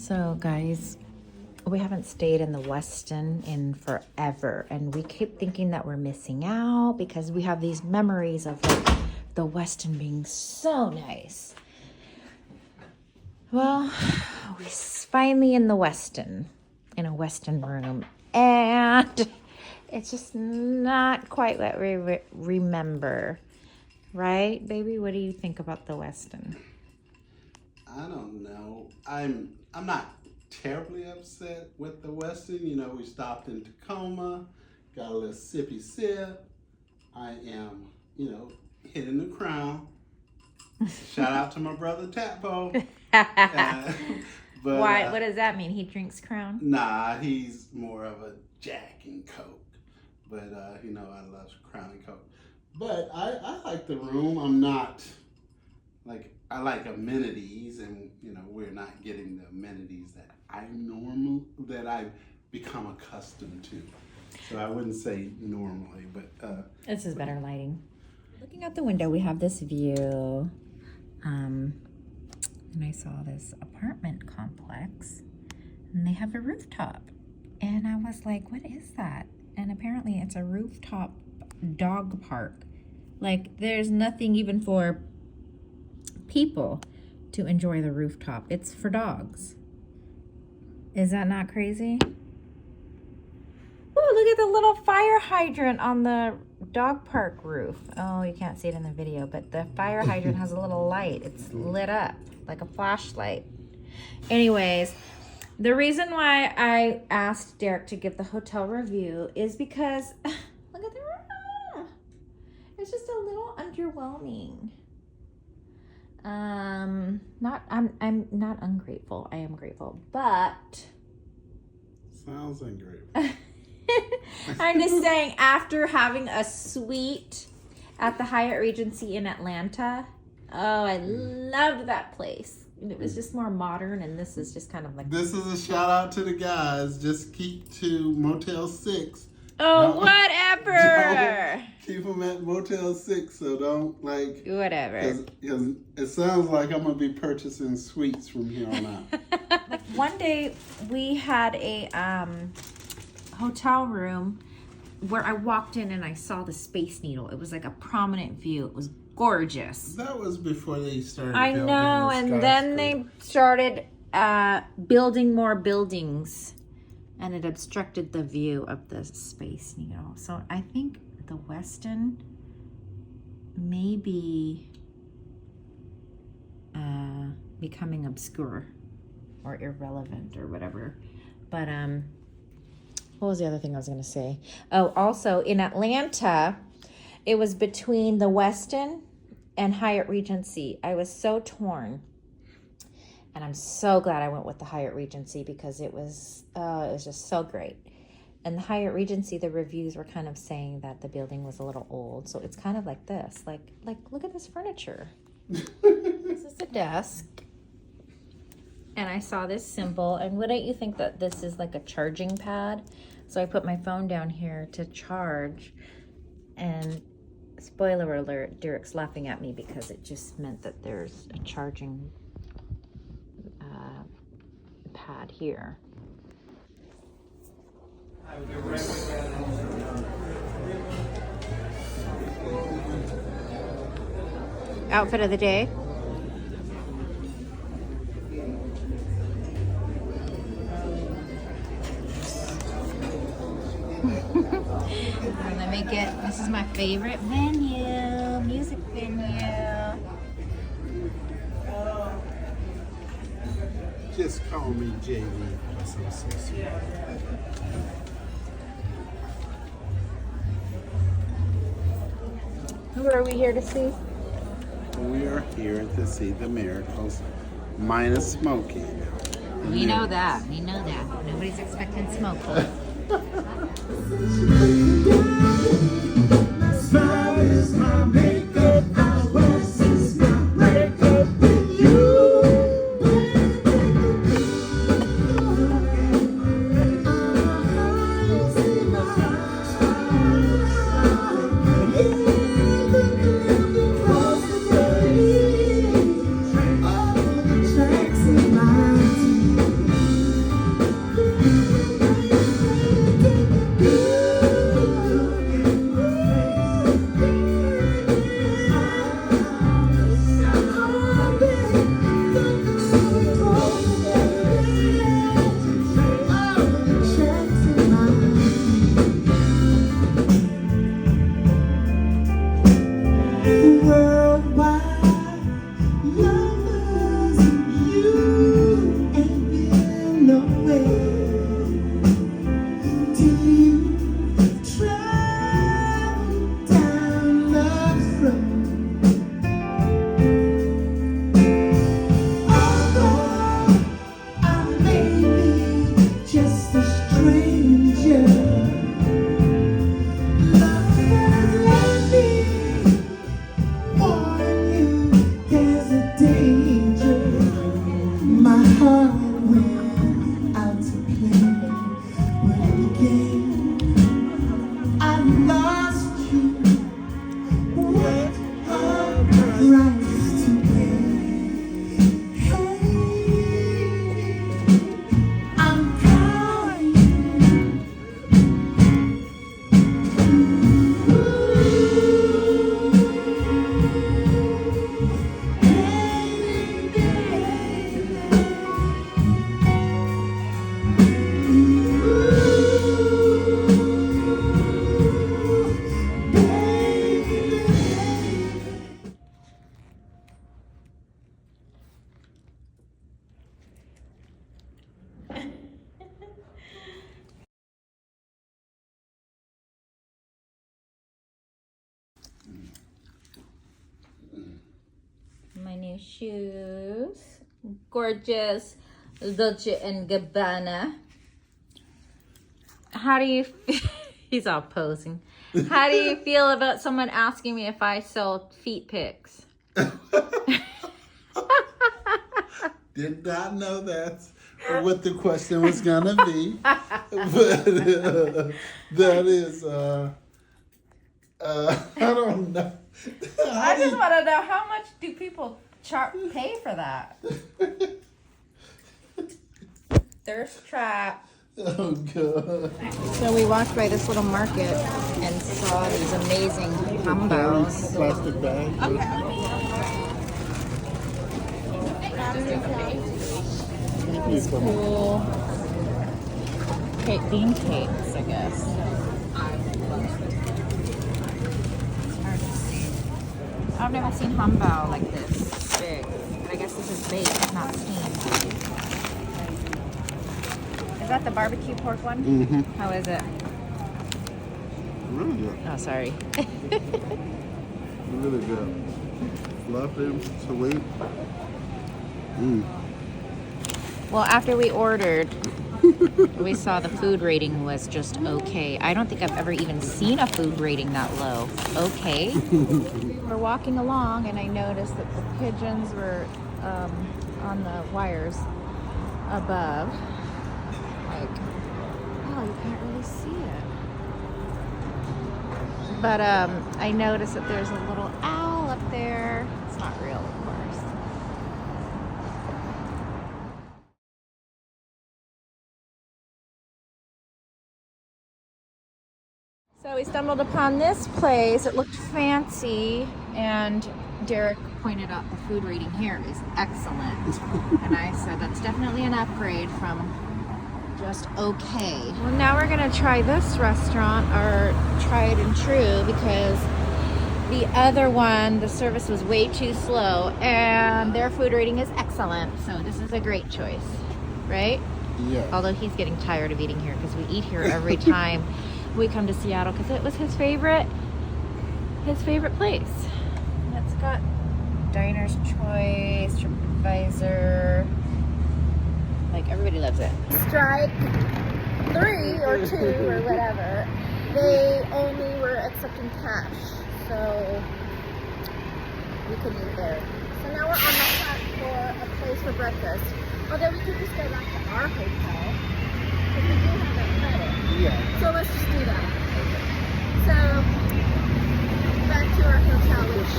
So guys, we haven't stayed in the Westin in forever, and we keep thinking that we're missing out because we have these memories of like the Westin being so nice. Well, we're finally in the Westin, in a Westin room, and it's just not quite what we remember. Right, baby? What do you think about the Westin? I don't know. I'm not terribly upset with the Westin. You know, we stopped in Tacoma, got a little sippy sip. I am, hitting the crown. Shout out to my brother Tapo. But why? What does that mean? He drinks Crown? Nah, he's more of a Jack and Coke. But I love Crown and Coke. But I like the room. I'm not I like amenities, and we're not getting the amenities that I've become accustomed to. So I wouldn't say normally, but this is better lighting. Looking out the window, we have this view, and I saw this apartment complex, and they have a rooftop, and I was like, "What is that?" And apparently, it's a rooftop dog park. Like, there's nothing even for people to enjoy the rooftop. It's for dogs. Is that not crazy? Oh, look at the little fire hydrant on the dog park roof. Oh, you can't see it in the video, but the fire hydrant has a little light. It's lit up like a flashlight. Anyways, the reason why I asked Derek to give the hotel review is because look at the room. It's just a little underwhelming. I'm not ungrateful. I am grateful, but sounds ungrateful. I'm just saying, after having a suite at the Hyatt Regency in Atlanta, oh, I loved that place. It was just more modern, and this is just kind of like... This is a shout out to the guys. Just keep to Motel 6. Oh, whatever. Keep them at Motel 6, so don't whatever. Because it sounds like I'm going to be purchasing suites from here on out. One day we had a hotel room where I walked in and I saw the Space Needle. It was like a prominent view. It was gorgeous. That was before they started I know, and then they started building more buildings, and it obstructed the view of the Space Needle. So I think the Westin may be becoming obscure or irrelevant or whatever. But what was the other thing I was going to say? Oh, also in Atlanta, it was between the Westin and Hyatt Regency. I was so torn. And I'm so glad I went with the Hyatt Regency because it was just so great. And the Hyatt Regency, the reviews were kind of saying that the building was a little old. So it's kind of like this. Like look at this furniture. This is the desk. And I saw this symbol. And wouldn't you think that this is like a charging pad? So I put my phone down here to charge. And spoiler alert, Derek's laughing at me because it just meant that there's a charging pad here. Outfit of the day. I'm gonna make it. This is my favorite venue, music venue. Just call me JV. Who are we here to see? We are here to see the Miracles, minus smoking. We know that. We know that. Nobody's expecting smoke. Smile is my makeup. I was is my makeup with you. my shoes. Gorgeous Dolce and Gabbana. How do you he's all posing. How do you feel about someone asking me if I sold feet pics? Did not know that's what the question was gonna be. But that is I don't know. I just want to know, how much do people pay for that? Thirst trap. Oh god. So we walked by this little market and saw these amazing humbos. Plastic bag. These cool bean cakes, I guess. I've never seen humbo like this big, but I guess this is baked, not steamed. Is that the barbecue pork one? Mm-hmm. How is it? Really good. Oh, sorry. Really good. Fluffy, sweet. Well, after we ordered, we saw the food rating was just okay. I don't think I've ever even seen a food rating that low. Okay. We're walking along and I noticed that the pigeons were on the wires above. Like, oh, you can't really see it. But I noticed that there's a little owl up there. It's not real, of course. So we stumbled upon this place. It looked fancy, and Derek pointed out the food rating here is excellent. And I said that's definitely an upgrade from just okay. Well, now we're gonna try this restaurant, our tried and true, because the other one, the service was way too slow, and their food rating is excellent. So this is a great choice, right? Yeah. Although he's getting tired of eating here because we eat here every time we come to Seattle because it was his favorite place. It's got Diner's Choice, TripAdvisor, like everybody loves it. Strike 3 or 2 or whatever, they only were accepting cash, so we couldn't eat there. So now we're on the hunt for a place for breakfast. Although we could just go back to our hotel, because we do have that credit. Yeah. So let's just do that. So, back to our hotel, which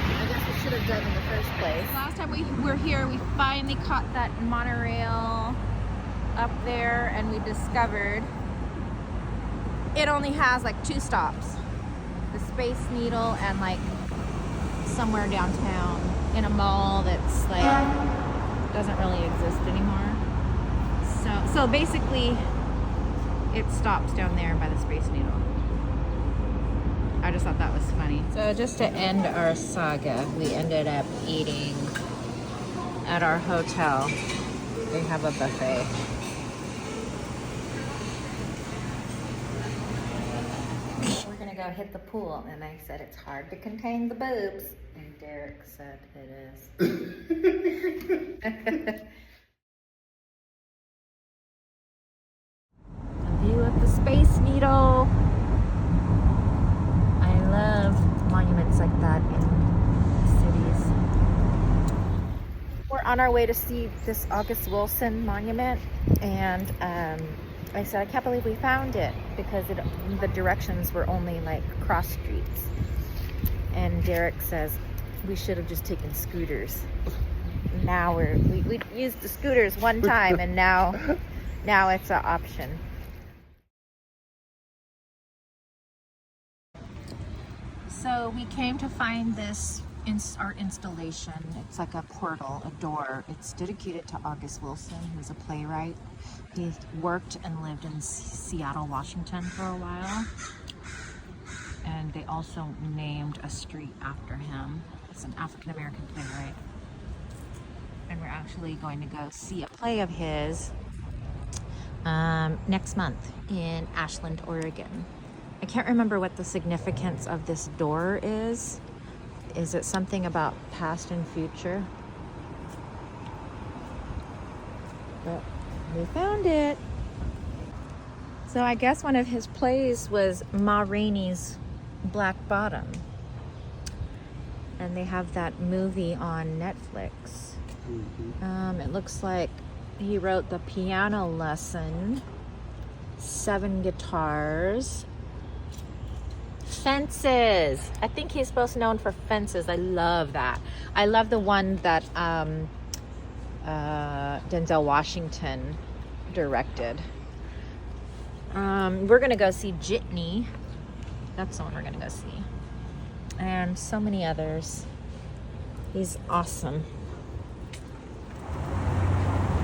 I guess we should have done in the first place. Last time we were here, we finally caught that monorail up there, and we discovered it only has like 2 stops. The Space Needle and like somewhere downtown in a mall that's like doesn't really exist anymore. So basically it stops down there by the Space Needle. I just thought that was funny. So just to end our saga, we ended up eating at our hotel. They have a buffet. We're gonna go hit the pool, and I said it's hard to contain the boobs, and Derek said it is. View of the Space Needle. I love monuments like that in cities. We're on our way to see this August Wilson monument, and I said I can't believe we found it because the directions were only like cross streets. And Derek says we should have just taken scooters. Now we used the scooters one time, and now it's an option. So we came to find this art installation. It's like a portal, a door. It's dedicated to August Wilson, who's a playwright. He worked and lived in Seattle, Washington for a while. And they also named a street after him. He's an African-American playwright. And we're actually going to go see a play of his next month in Ashland, Oregon. I can't remember what the significance of this door is. Is it something about past and future? But we found it. So I guess one of his plays was Ma Rainey's Black Bottom. And they have that movie on Netflix. It looks like he wrote The Piano Lesson, 7 Guitars, Fences. I think he's most known for Fences. I love that. I love the one that Denzel Washington directed. We're gonna go see Jitney. That's the one we're gonna go see. And so many others. He's awesome.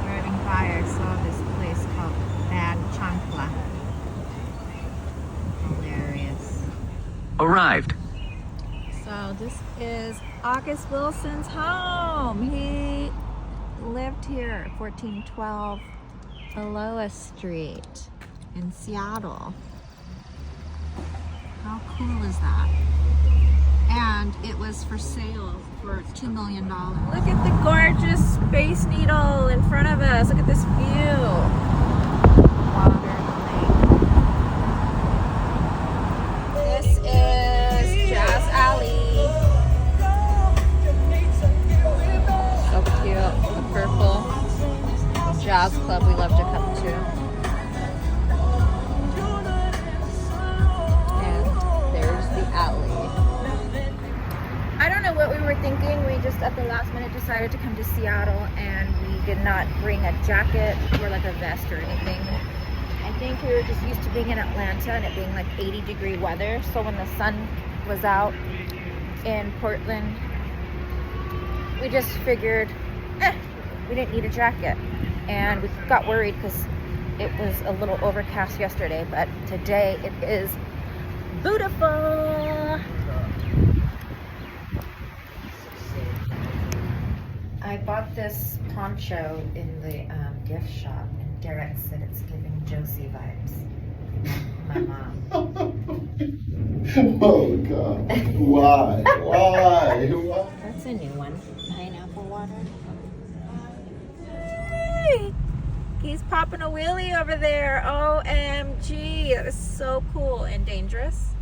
Driving by, I saw this place called Bad Chancla. Hilarious. Arrived. So this is August Wilson's home. He lived here, 1412 Aloha Street in Seattle. How cool is that? And it was for sale for $2 million. Look at the gorgeous Space Needle in front of us. Look at this view. Water lake. This is Jazzalley. So cute. The purple jazz club we love to come to. What we were thinking, we just at the last minute decided to come to Seattle, and we did not bring a jacket or like a vest or anything. I think we were just used to being in Atlanta and it being like 80-degree weather, so when the sun was out in Portland, we just figured we didn't need a jacket, and we got worried because it was a little overcast yesterday, but today it is beautiful. I bought this poncho in the gift shop, and Derek said it's giving Josie vibes. My mom. Oh God! Why? Why? That's a new one. Pineapple water. Hey! He's popping a wheelie over there. OMG! That is so cool and dangerous.